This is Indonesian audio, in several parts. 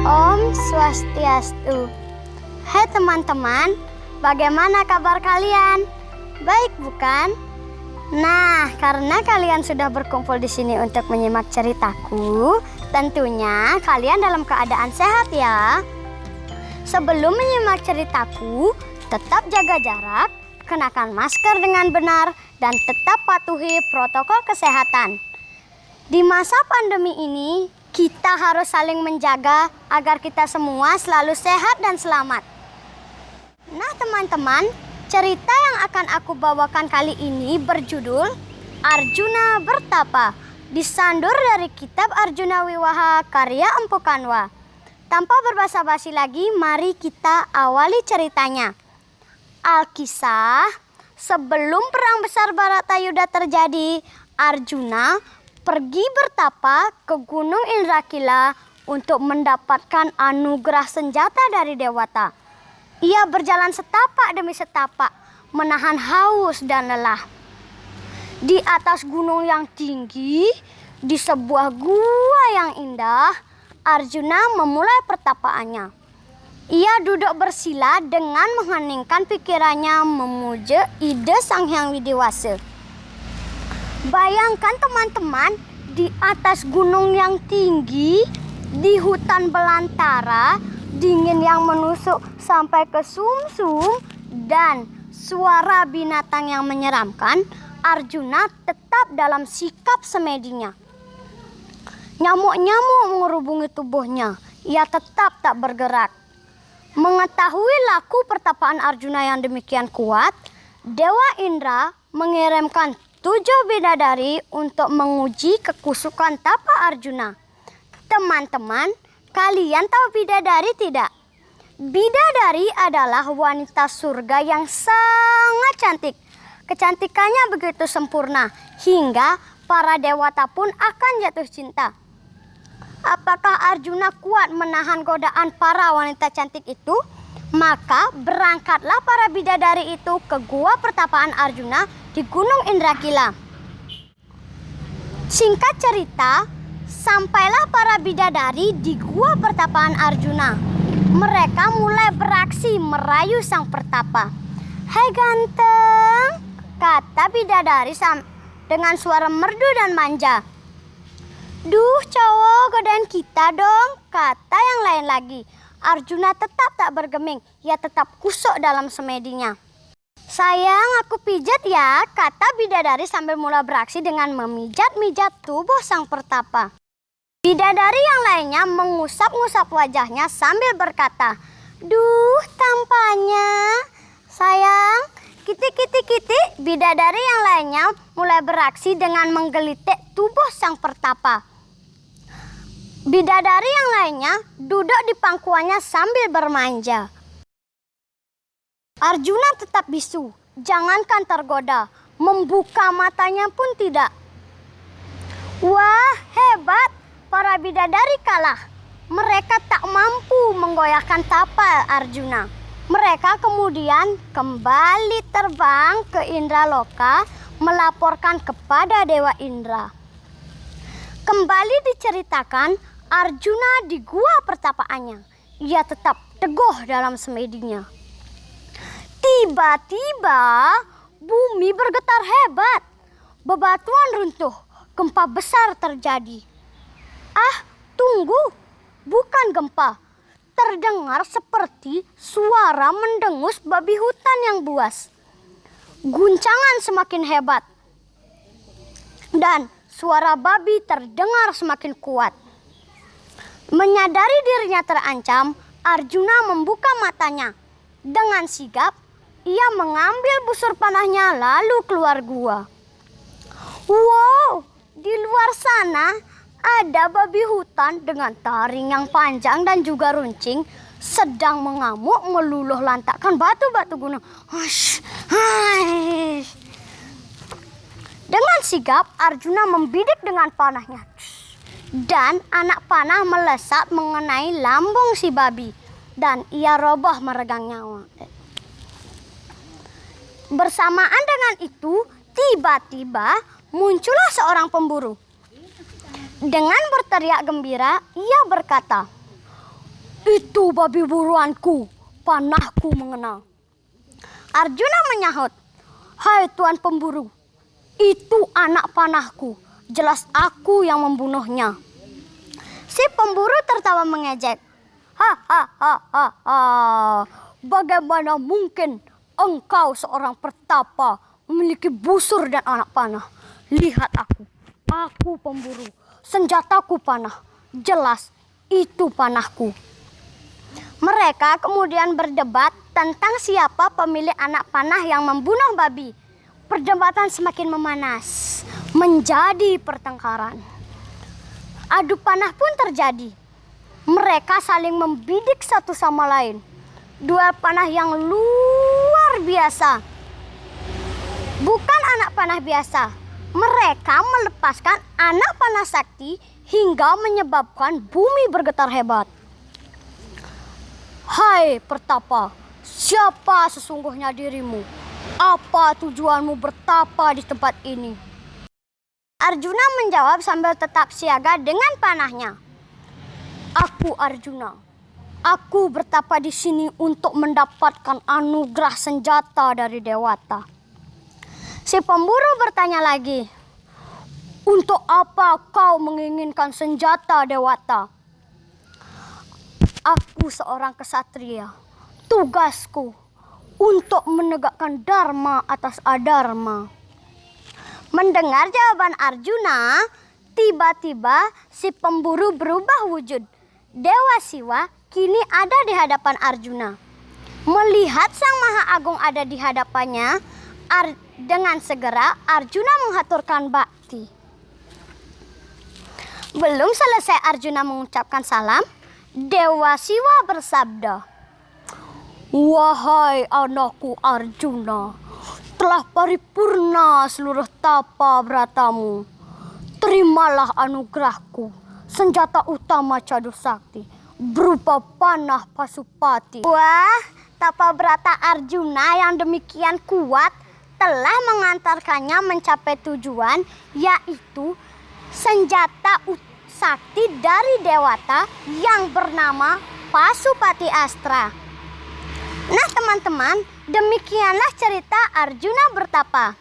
Om Swastiastu. Hai teman-teman, bagaimana kabar kalian? Baik bukan? Nah, karena kalian sudah berkumpul di sini untuk menyimak ceritaku, tentunya kalian dalam keadaan sehat ya. Sebelum menyimak ceritaku, tetap jaga jarak, kenakan masker dengan benar, dan tetap patuhi protokol kesehatan. Di masa pandemi ini, kita harus saling menjaga agar kita semua selalu sehat dan selamat. Nah teman-teman, cerita yang akan aku bawakan kali ini berjudul Arjuna Bertapa, disandur dari kitab Arjuna Wiwaha karya Empu Kanwa. Tanpa berbasa-basi lagi, mari kita awali ceritanya. Alkisah, sebelum perang besar Baratayuda terjadi, Arjuna pergi bertapa ke Gunung Indrakila untuk mendapatkan anugerah senjata dari Dewata. Ia berjalan setapak demi setapak, menahan haus dan lelah. Di atas gunung yang tinggi, di sebuah gua yang indah, Arjuna memulai pertapaannya. Ia duduk bersila dengan mengheningkan pikirannya memuja ide Sang Hyang Widiwasa. Bayangkan teman-teman, di atas gunung yang tinggi, di hutan belantara, dingin yang menusuk sampai ke sumsum, dan suara binatang yang menyeramkan, Arjuna tetap dalam sikap semedinya. Nyamuk-nyamuk mengerubungi tubuhnya, ia tetap tak bergerak. Mengetahui laku pertapaan Arjuna yang demikian kuat, Dewa Indra mengirimkan 7 bidadari untuk menguji kekusukan tapa Arjuna. Teman-teman, kalian tahu bidadari tidak? Bidadari adalah wanita surga yang sangat cantik. Kecantikannya begitu sempurna hingga para dewata pun akan jatuh cinta. Apakah Arjuna kuat menahan godaan para wanita cantik itu? Maka berangkatlah para bidadari itu ke gua pertapaan Arjuna di Gunung Indrakila. Singkat cerita, sampailah para bidadari di gua pertapaan Arjuna. Mereka mulai beraksi merayu sang pertapa. "Hai ganteng," kata bidadari dengan suara merdu dan manja. "Duh cowok, godain kita dong," kata yang lain lagi. Arjuna tetap tak bergeming, ia tetap kusuk dalam semedinya. "Sayang, aku pijat ya," kata bidadari sambil mulai beraksi dengan memijat-mijat tubuh sang pertapa. Bidadari yang lainnya mengusap-ngusap wajahnya sambil berkata, "Duh, tampaknya." "Sayang, kitik-kitik-kitik." Bidadari yang lainnya mulai beraksi dengan menggelitik tubuh sang pertapa. Bidadari yang lainnya duduk di pangkuannya sambil bermanja. Arjuna tetap bisu, jangankan tergoda, membuka matanya pun tidak. Wah, hebat, para bidadari kalah. Mereka tak mampu menggoyahkan tapa Arjuna. Mereka kemudian kembali terbang ke Indraloka melaporkan kepada Dewa Indra. Kembali diceritakan, Arjuna di gua pertapaannya. Ia tetap teguh dalam semedinya. Tiba-tiba bumi bergetar hebat. Bebatuan runtuh, gempa besar terjadi. Ah, tunggu, bukan gempa. Terdengar seperti suara mendengus babi hutan yang buas. Guncangan semakin hebat. Dan suara babi terdengar semakin kuat. Menyadari dirinya terancam, Arjuna membuka matanya. Dengan sigap, ia mengambil busur panahnya lalu keluar gua. Wow, di luar sana ada babi hutan dengan taring yang panjang dan juga runcing sedang mengamuk meluluh lantakkan batu-batu gunung. Hush, hush. Dengan sigap, Arjuna membidik dengan panahnya. Dan anak panah melesat mengenai lambung si babi. Dan ia roboh meregang nyawa. Bersamaan dengan itu, tiba-tiba muncullah seorang pemburu. Dengan berteriak gembira, ia berkata, Itu babi buruanku, panahku mengenal. Arjuna menyahut, hai tuan pemburu, itu anak panahku, jelas aku yang membunuhnya. Si pemburu tertawa mengejek. Hahaha, bagaimana mungkin engkau seorang pertapa memiliki busur dan anak panah? Lihat aku pemburu, senjataku panah, jelas itu panahku. Mereka kemudian berdebat tentang siapa pemilik anak panah yang membunuh babi. Perdebatan semakin memanas, menjadi pertengkaran. Adu panah pun terjadi. Mereka saling membidik satu sama lain. Duel panah yang luar biasa. Bukan anak panah biasa. Mereka melepaskan anak panah sakti hingga menyebabkan bumi bergetar hebat. Hai pertapa, siapa sesungguhnya dirimu? Apa tujuanmu bertapa di tempat ini? Arjuna menjawab sambil tetap siaga dengan panahnya. Aku Arjuna. Aku bertapa di sini untuk mendapatkan anugerah senjata dari Dewata. Si pemburu bertanya lagi. Untuk apa kau menginginkan senjata Dewata? Aku seorang kesatria. Tugasku untuk menegakkan dharma atas adharma. Mendengar jawaban Arjuna, tiba-tiba si pemburu berubah wujud. Dewa Siwa kini ada di hadapan Arjuna. Melihat Sang Maha Agung ada di hadapannya, dengan segera Arjuna menghaturkan bakti. Belum selesai Arjuna mengucapkan salam, Dewa Siwa bersabda, wahai anakku Arjuna, telah paripurna seluruh tapa bratamu. Terimalah anugerahku, senjata utama Cadur Sakti, berupa panah Pasupati. Wah, tapa brata Arjuna yang demikian kuat telah mengantarkannya mencapai tujuan, yaitu senjata sakti dari Dewata yang bernama Pasupati Astra. Nah teman-teman, demikianlah cerita Arjuna bertapa.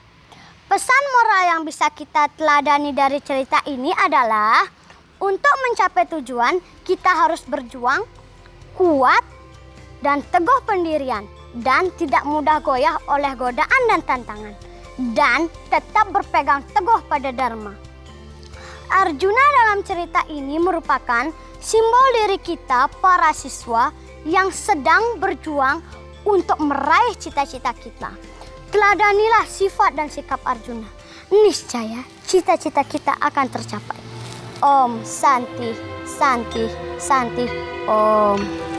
Pesan moral yang bisa kita teladani dari cerita ini adalah untuk mencapai tujuan kita harus berjuang, kuat, dan teguh pendirian, dan tidak mudah goyah oleh godaan dan tantangan, dan tetap berpegang teguh pada dharma. Arjuna dalam cerita ini merupakan simbol diri kita para siswa yang sedang berjuang untuk meraih cita-cita kita. Teladanilah sifat dan sikap Arjuna. Niscaya cita-cita kita akan tercapai. Om Santi, Santi, Santi, Om.